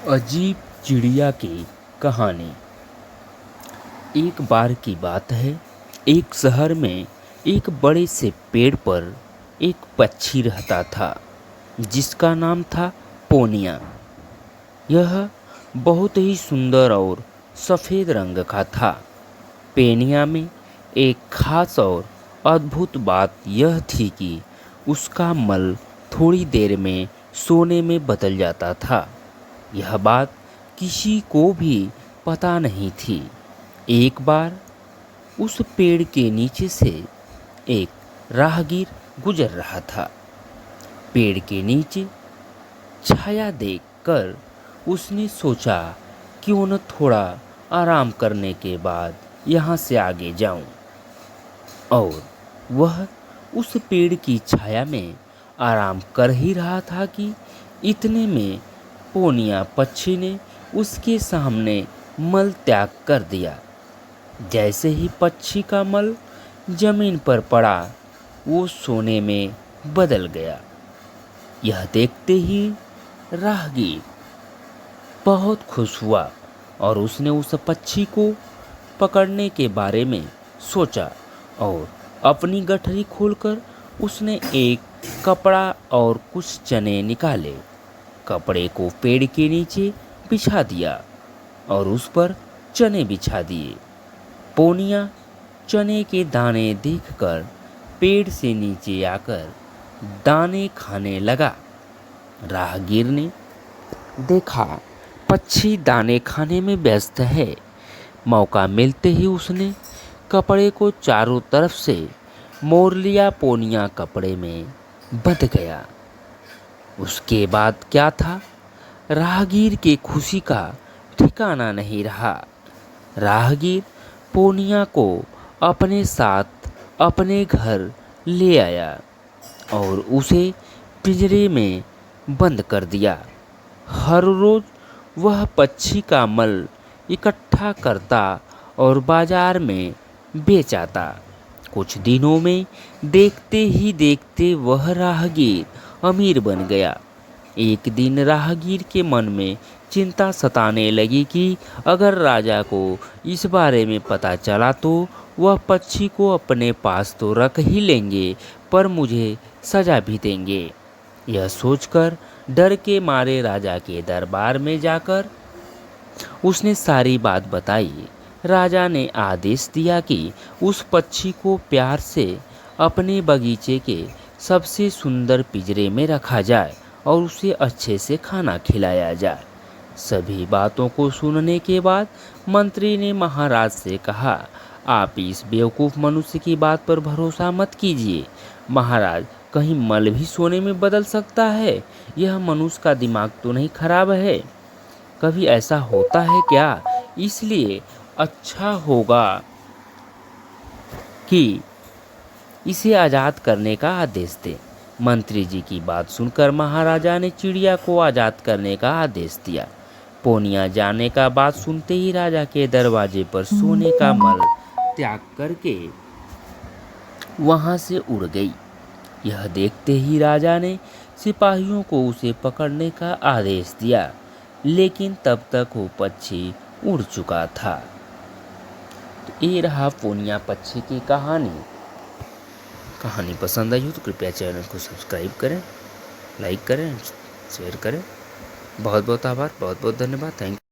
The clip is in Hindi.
अजीब चिड़िया की कहानी। एक बार की बात है, एक शहर में एक बड़े से पेड़ पर एक पक्षी रहता था जिसका नाम था पोनिया। यह बहुत ही सुंदर और सफ़ेद रंग का था। पेनिया में एक खास और अद्भुत बात यह थी कि उसका मल थोड़ी देर में सोने में बदल जाता था। यह बात किसी को भी पता नहीं थी। एक बार उस पेड़ के नीचे से एक राहगीर गुजर रहा था। पेड़ के नीचे छाया देखकर उसने सोचा क्यों न थोड़ा आराम करने के बाद यहाँ से आगे जाऊं। और वह उस पेड़ की छाया में आराम कर ही रहा था कि इतने में पोनिया पक्षी ने उसके सामने मल त्याग कर दिया। जैसे ही पक्षी का मल जमीन पर पड़ा, वो सोने में बदल गया। यह देखते ही राहगीर बहुत खुश हुआ और उसने उस पक्षी को पकड़ने के बारे में सोचा और अपनी गठरी खोलकर उसने एक कपड़ा और कुछ चने निकाले। कपड़े को पेड़ के नीचे बिछा दिया और उस पर चने बिछा दिए। पोनिया चने के दाने देखकर पेड़ से नीचे आकर दाने खाने लगा। राहगीर ने देखा पक्षी दाने खाने में व्यस्त है। मौका मिलते ही उसने कपड़े को चारों तरफ से मोड़ लिया। पोनिया कपड़े में बंध गया। उसके बाद क्या था, राहगीर के खुशी का ठिकाना नहीं रहा। राहगीर पोनिया को अपने साथ अपने घर ले आया और उसे पिंजरे में बंद कर दिया। हर रोज वह पक्षी का मल इकट्ठा करता और बाजार में बेच आता। कुछ दिनों में देखते ही देखते वह राहगीर अमीर बन गया। एक दिन राहगीर के मन में चिंता सताने लगी कि अगर राजा को इस बारे में पता चला तो वह पक्षी को अपने पास तो रख ही लेंगे, पर मुझे सजा भी देंगे। यह सोचकर डर के मारे राजा के दरबार में जाकर उसने सारी बात बताई। राजा ने आदेश दिया कि उस पक्षी को प्यार से अपने बगीचे के सबसे सुंदर पिंजरे में रखा जाए और उसे अच्छे से खाना खिलाया जाए। सभी बातों को सुनने के बाद मंत्री ने महाराज से कहा, आप इस बेवकूफ़ मनुष्य की बात पर भरोसा मत कीजिए। महाराज, कहीं मल भी सोने में बदल सकता है? यह मनुष्य का दिमाग तो नहीं खराब है? कभी ऐसा होता है क्या? इसलिए अच्छा होगा कि इसे आज़ाद करने का आदेश दें। मंत्री जी की बात सुनकर महाराजा ने चिड़िया को आज़ाद करने का आदेश दिया। पोनिया जाने का बात सुनते ही राजा के दरवाजे पर सोने का मल त्याग करके वहां से उड़ गई। यह देखते ही राजा ने सिपाहियों को उसे पकड़ने का आदेश दिया, लेकिन तब तक वो पक्षी उड़ चुका था। तो ये रहा पोनिया पक्षी की कहानी। कहानी पसंद आई हो तो कृपया चैनल को सब्सक्राइब करें, लाइक करें, शेयर करें। बहुत बहुत आभार, बहुत बहुत धन्यवाद। Thank you.